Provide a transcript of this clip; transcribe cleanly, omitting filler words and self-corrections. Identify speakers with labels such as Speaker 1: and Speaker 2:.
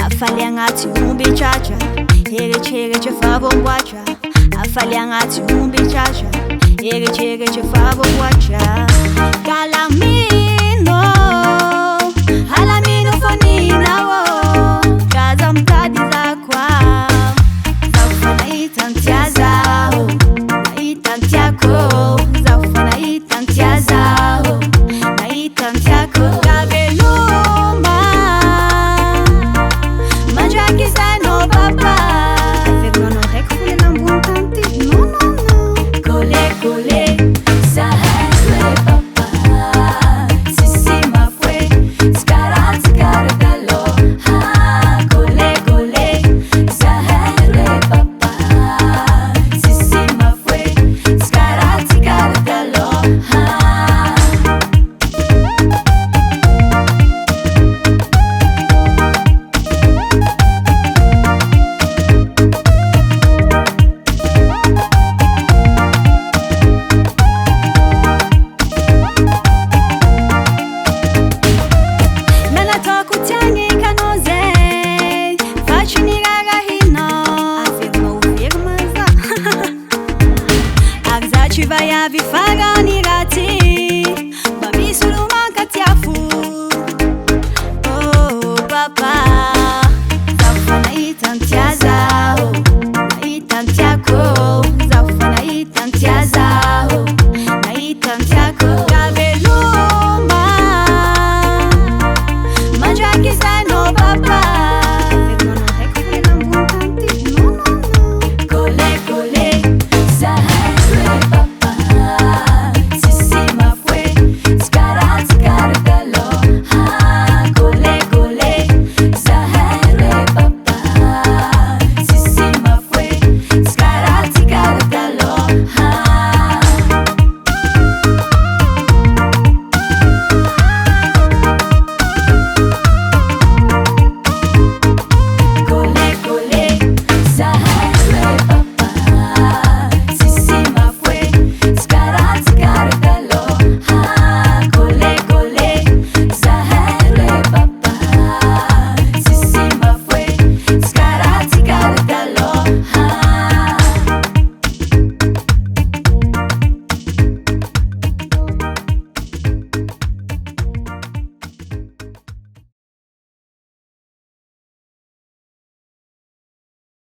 Speaker 1: Afaliangati umbi chacha, chege che favo mwacha. Afaliangati umbi chacha, chege che favo mwacha. Galamino, halamino fonina wo. Kaza mtadi za kwa, zafana itantia zao, na itantia ko. Zafana itantia zao, na itantia ko.
Speaker 2: Kutia